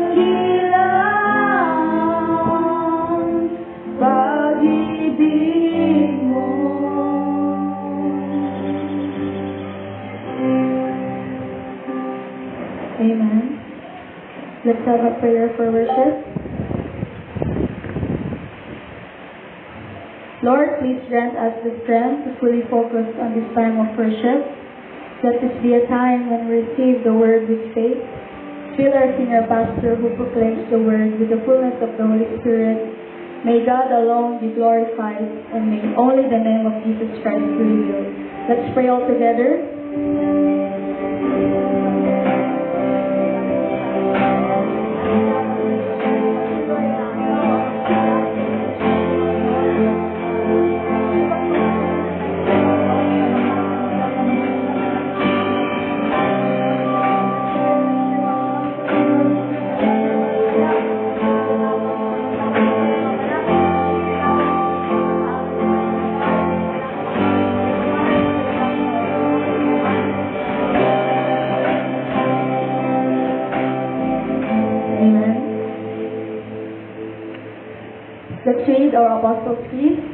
dakilang pag-ibig mo. Amen. Let's have a prayer for worship. Lord, please grant us the strength to fully focus on this time of worship. Let this be a time when we receive the word with faith. Fill our senior pastor who proclaims the word with the fullness of the Holy Spirit. May God alone be glorified, and may only the name of Jesus Christ be revealed. Let's pray all together. Let's read our Apostles' Creed.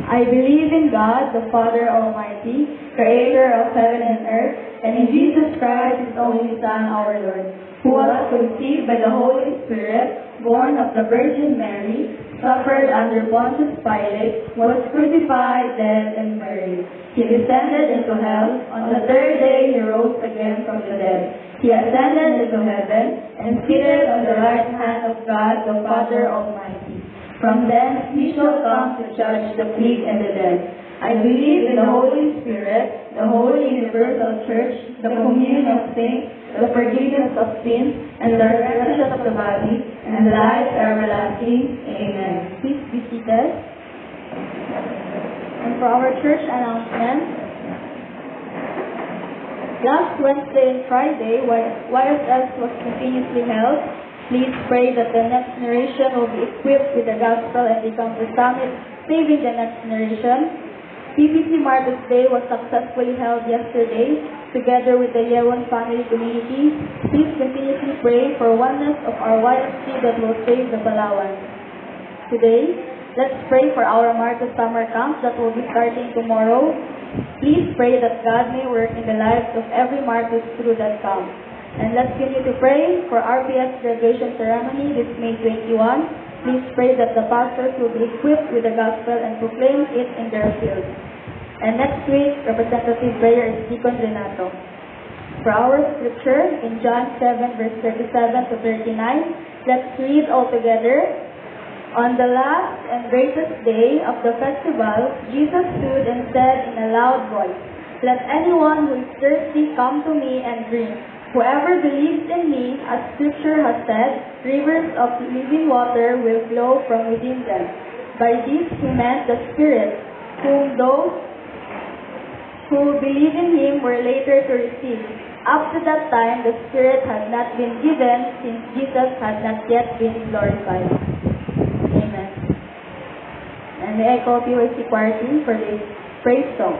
I believe in God, the Father Almighty, creator of heaven and earth, and in Jesus Christ, his only Son, our Lord, who was conceived by the Holy Spirit, born of the Virgin Mary, suffered under Pontius Pilate, was crucified, dead, and buried. He descended into hell. On the third day he rose again from the dead. He ascended into heaven, and seated on the right hand of God, the Father Almighty. From thence he shall come to judge the quick and the dead. I believe in the Holy Spirit, the holy universal church, the communion of saints, the forgiveness of sins, and the resurrection of the body, and the life everlasting. Amen. Please be seated. And for our church announcement, last Wednesday and Friday, YSS was continuously held. Please pray that the next generation will be equipped with the gospel and become the summit, saving the next generation. PPC Martyrs Day was successfully held yesterday, together with the Yewon family community. Please continuously pray for oneness of our YSC that will save the Palawan. Today, let's pray for our Martyrs Summer Camp that will be starting tomorrow. Please pray that God may work in the lives of every Martyrs through that camp. And let's continue to pray for RPS graduation ceremony this May 21. Please pray that the pastors will be equipped with the gospel and proclaim it in their field. And next week, representative prayer is Deacon Renato. For our scripture, in John 7, verse 37 to 39, let's read all together. On the last and greatest day of the festival, Jesus stood and said in a loud voice, "Let anyone who is thirsty come to me and drink. Whoever believes in me, as Scripture has said, rivers of living water will flow from within them." By this he meant the Spirit, whom those who believe in him were later to receive. Up to that time, the Spirit had not been given, since Jesus had not yet been glorified. Amen. And may I call PYC choir team for this praise song.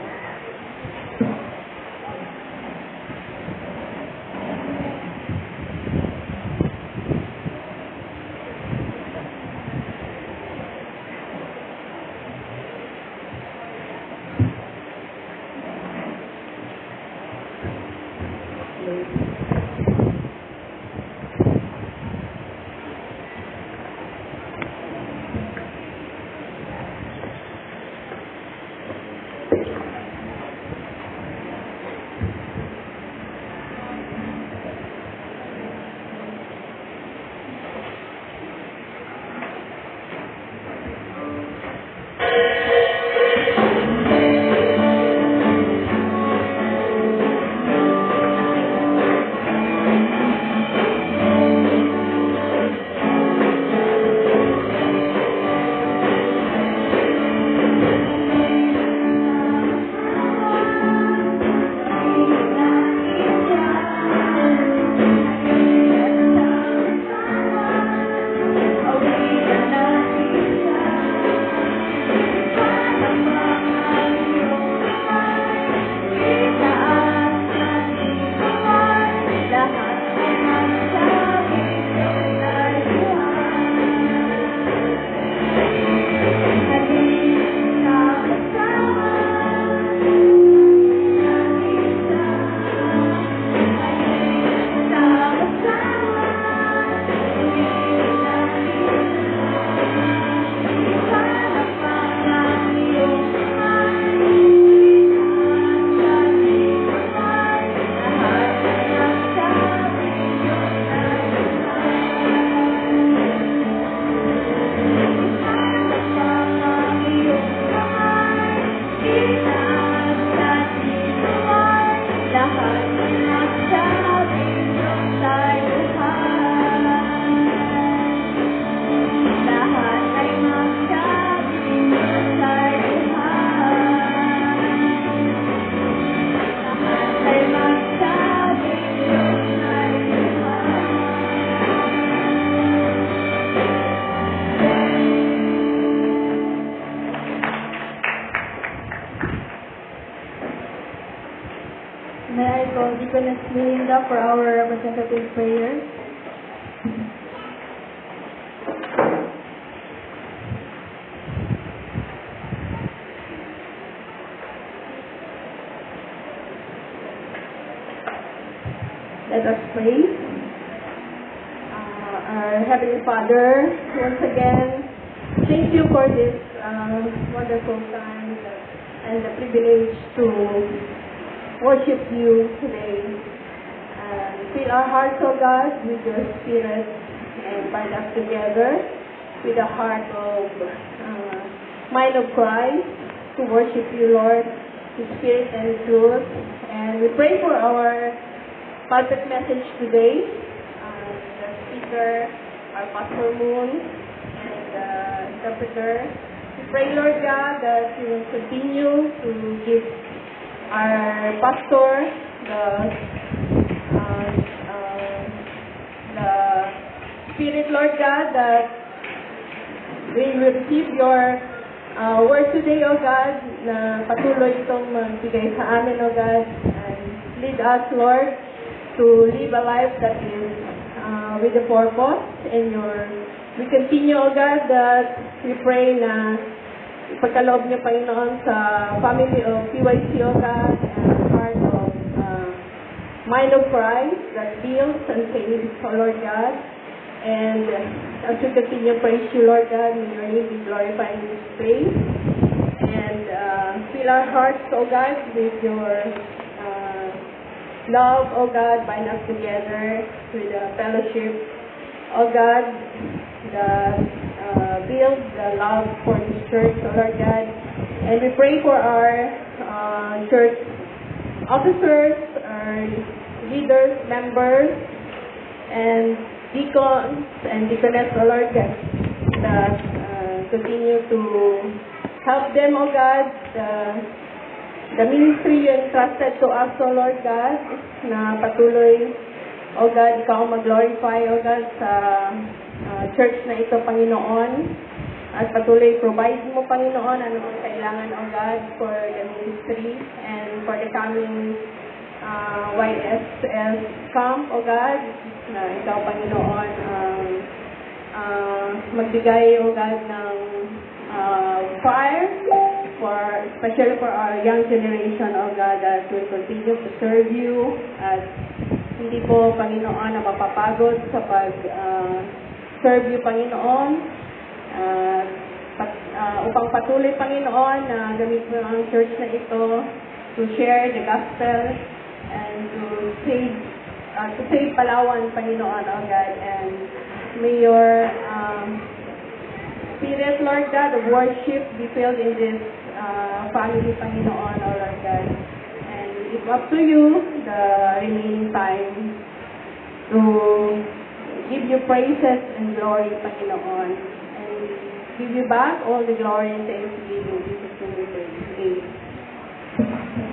Melinda for our representative prayer. Let us pray. Our Heavenly Father, once again, thank you for this wonderful time and the privilege to worship you today. Fill our hearts, O God, with your Spirit and bind us together with a heart of mind of Christ to worship you, Lord, in spirit and truth. And we pray for our pulpit message today, the speaker, our Pastor Moon, and the interpreter. We pray, Lord God, that you will continue to give our pastor the Spirit, Lord God, that we will receive your word today, O God, na patuloy itong magbigay sa amin, O God, and lead us, Lord, to live a life that is with a purpose in your... We continue, O God, that we pray na ipagkaloob niyo, Panginoon, sa family of PYC, O God, and heart of mind of Christ that builds and saves, O Lord God. And as we continue, praise you, Lord God, may your name be glorified in this place. And fill our hearts, O God, with your love, O God, bind us together with the fellowship, O God, build the love for this church, O Lord God. And we pray for our church officers, our leaders, members, and deacons and deaconess, O Lord God, that continue to help them, O God, the ministry you entrusted to us, O Lord God, na patuloy, O God, ikaw mag-glorify, O God, sa church na ito, Panginoon. At patuloy provide mo, Panginoon, ano ang kailangan, O God, for the ministry and for the coming YSS camp, O God, na ikaw, Panginoon, magbigay, O God, ng fire, especially for our young generation, O God, that will continue to serve you at hindi po, Panginoon, na mapapagod sa pag-serve you, Panginoon. Upang patuloy, Panginoon, na gamit mo ang church na ito to share the gospel and to save Palawan, Panginoon, O God. And may your Spirit, Lord God, of worship be filled in this family, Panginoon, O Lord God. And it's up to you the remaining time to give you praises and glory, Panginoon. And give you back all the glory and thanksgiving in Jesus' name we pray. Amen.